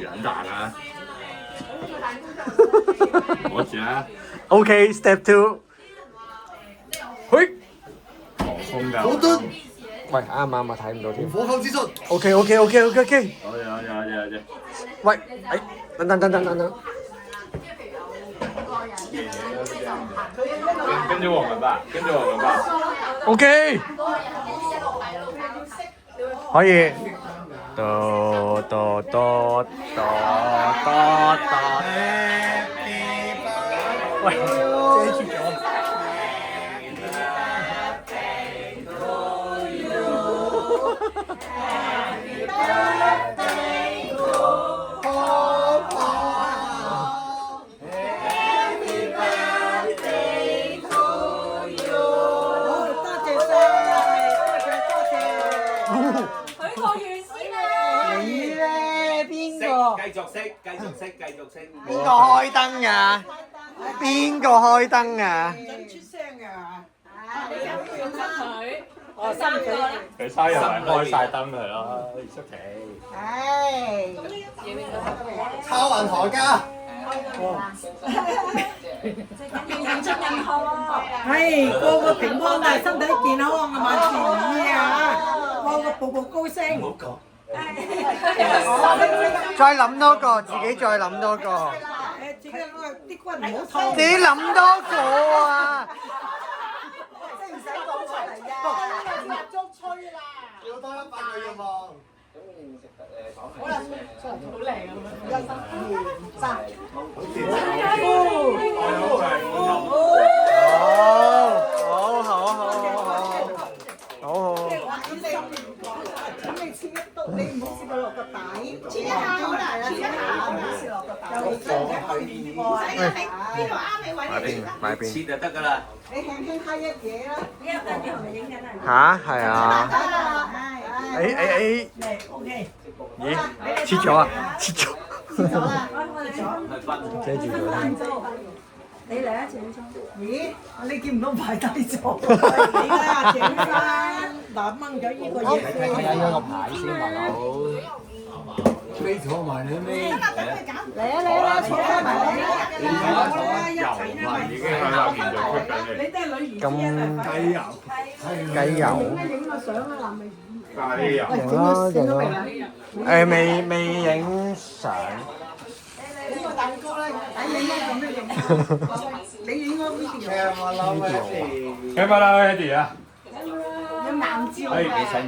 撚大啊！攞住啊 OK step two，去。狂風㗎。好敦，喂，啱啊睇唔到添。火球之術。OK。有。喂，等。跟住我們吧。OK，可以。喂，遮住咗。邊個開燈㗎？邊個開燈啊？唔准出聲㗎嘛！你有冇用身佢？我心佢。佢生日咪開晒燈佢咯，出奇。唉，抄銀行家。人進人後啊！係個個平安啊，身體健康啊，萬事如意啊！個個步步高升。唔好講。再諗多個，自己再諗多個。誒，自己啲骨唔好痛。自己諗多個啊！即係唔使講出嚟㗎。蠟燭吹啦！要多100個願望。好啦，好靚啊！1、2、3。好。咁你切一刀，你唔好切到落個底，切一下好啦，切一下，唔好切落個底。又唔使邊度啱你位，買邊？切就得㗎啦。你輕輕揩一嘢啦。呢一陣你係咪影緊啊？吓？係啊。嚟 OK。咦？切咗啊？切咗。咗啦，遮住咗。你嚟啊，鄭生。咦？你見唔到排低咗？你啦，鄭生，嗱掹咗呢個嘢。睇咗個牌先，大佬。飛坐埋你咩？嚟啊！坐翻埋嚟啊！一齊啦！已經喺後面就出緊嚟。你都係女兒之一啊！雞油。雞油。影個相啊，男美。雞油。影咗未啊？未影相。呢個蛋糕咧，你影咗咁樣影。你影咗呢條。Camera ready 啊！有硬照。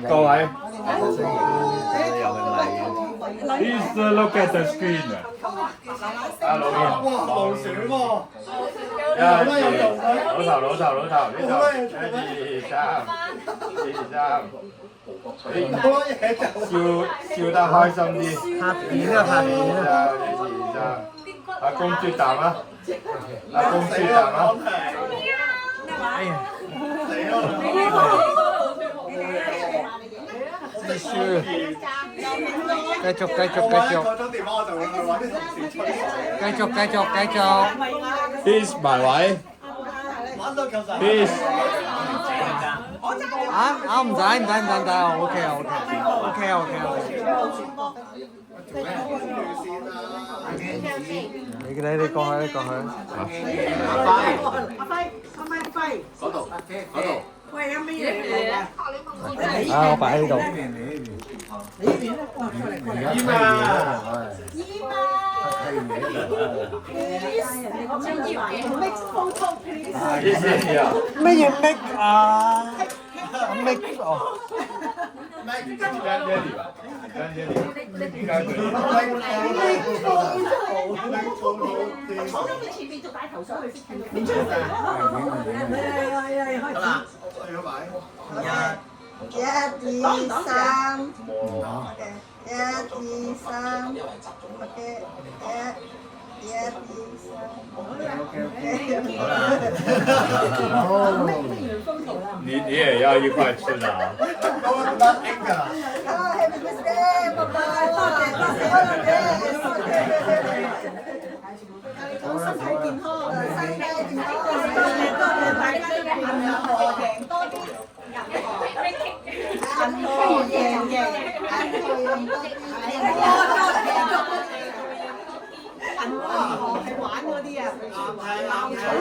各位，Please look at the screen。老邊。哇，暴選喎！老頭呢度，1、2、3，好多嘢就。笑得開心啲。拍片啊！拍片啊！ 1、2、3，阿公啜啖啊！阿公啜啖啊！哎呀！支書，繼續。我咗電話我就會去揾啲同事吹水。繼續。 Peace 埋位。玩到夠晒。Peace。啊唔使，OK。你過去。阿輝。嗰度。喂，有咩嘢嚟啊？我擺喺呢度。你呢邊咧？過嚟。姨媽。Mix photo please。乜嘢 make 啊？make 哦。坐喺你前面就帶頭上去先睇到。你出嚟。開始。1、2、3。1、2、3。OK。1、2、3。你也要一塊吃啊！Happy birthday，爸爸，多謝。祝身體健康，身體健康。多謝，大家都平安和平多啲。銀河贏，銀河贏多啲。多謝。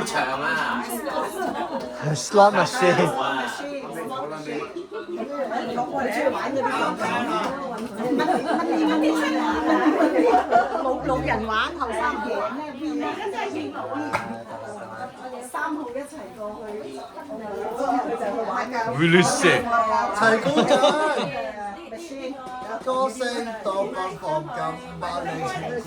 場啊！ slot machine。我哋中意玩嗰啲老人玩後生贏咩？3號一齊過去，佢就去玩㗎。Really sick。齊鼓掌，歌聲多不放金巴你齊鼓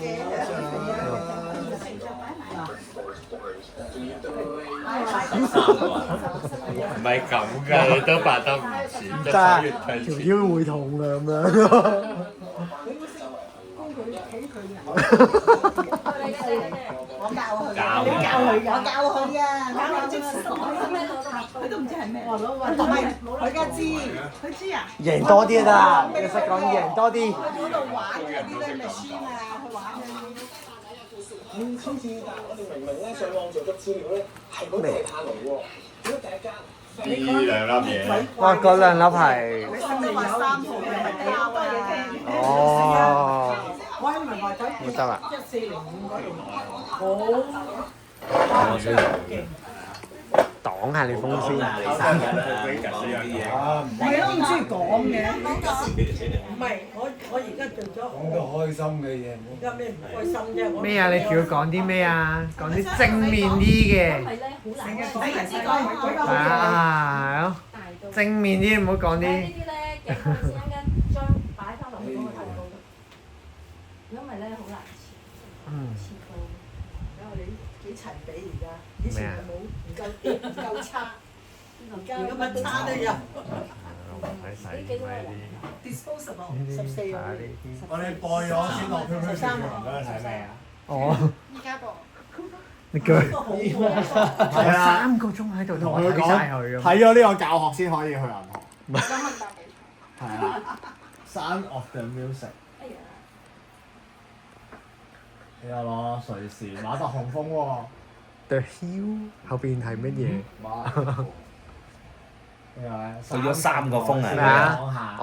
唔係咁㗎，你都扮得唔似，隻手但越係條推前。腰會痛㗎咁樣。我教佢，你教佢㗎，我教佢啊，佢都唔知係咩。唔係，佢而家知，佢知啊。贏多啲啊！你識講贏多啲。去嗰度玩嗰啲咧，machine啊，去玩嗰啲。呢兩粒嘢。哇！嗰兩粒係。你心裏話3號嘅係膠啊。哦。我係咪話佢冇得啦。 擋下你風先。我都唔中意講嘅。唔係，我而家做咗講個開心嘅嘢。而家咩唔開心啫？咩啊？你叫佢講啲咩啊？講啲正面啲嘅。因為咧好難係啊，係咯。正面啲，唔好講呢啲。啲咧鏡頭先一間將擺翻落去嗰個頭度，因為咧好難切到。因為你幾齊比而家，以前係冇唔夠差，而家乜差都有。睇洗買啲。 disposable 呢啲14睇下啊呢啲。我哋播咗先落 QQ 視頻嗰陣睇咩啊？哦。依家播。你叫佢係啊， 3個鐘喺度同我同佢睇晒佢咁。講睇咗呢個教學先可以去銀行。係啊，Sound of the Music。你又攞瑞士馬特洪峰喎。 The Hill 後邊係乜嘢？馬特洪峰。去咗3個峰啊！咩啊？講下。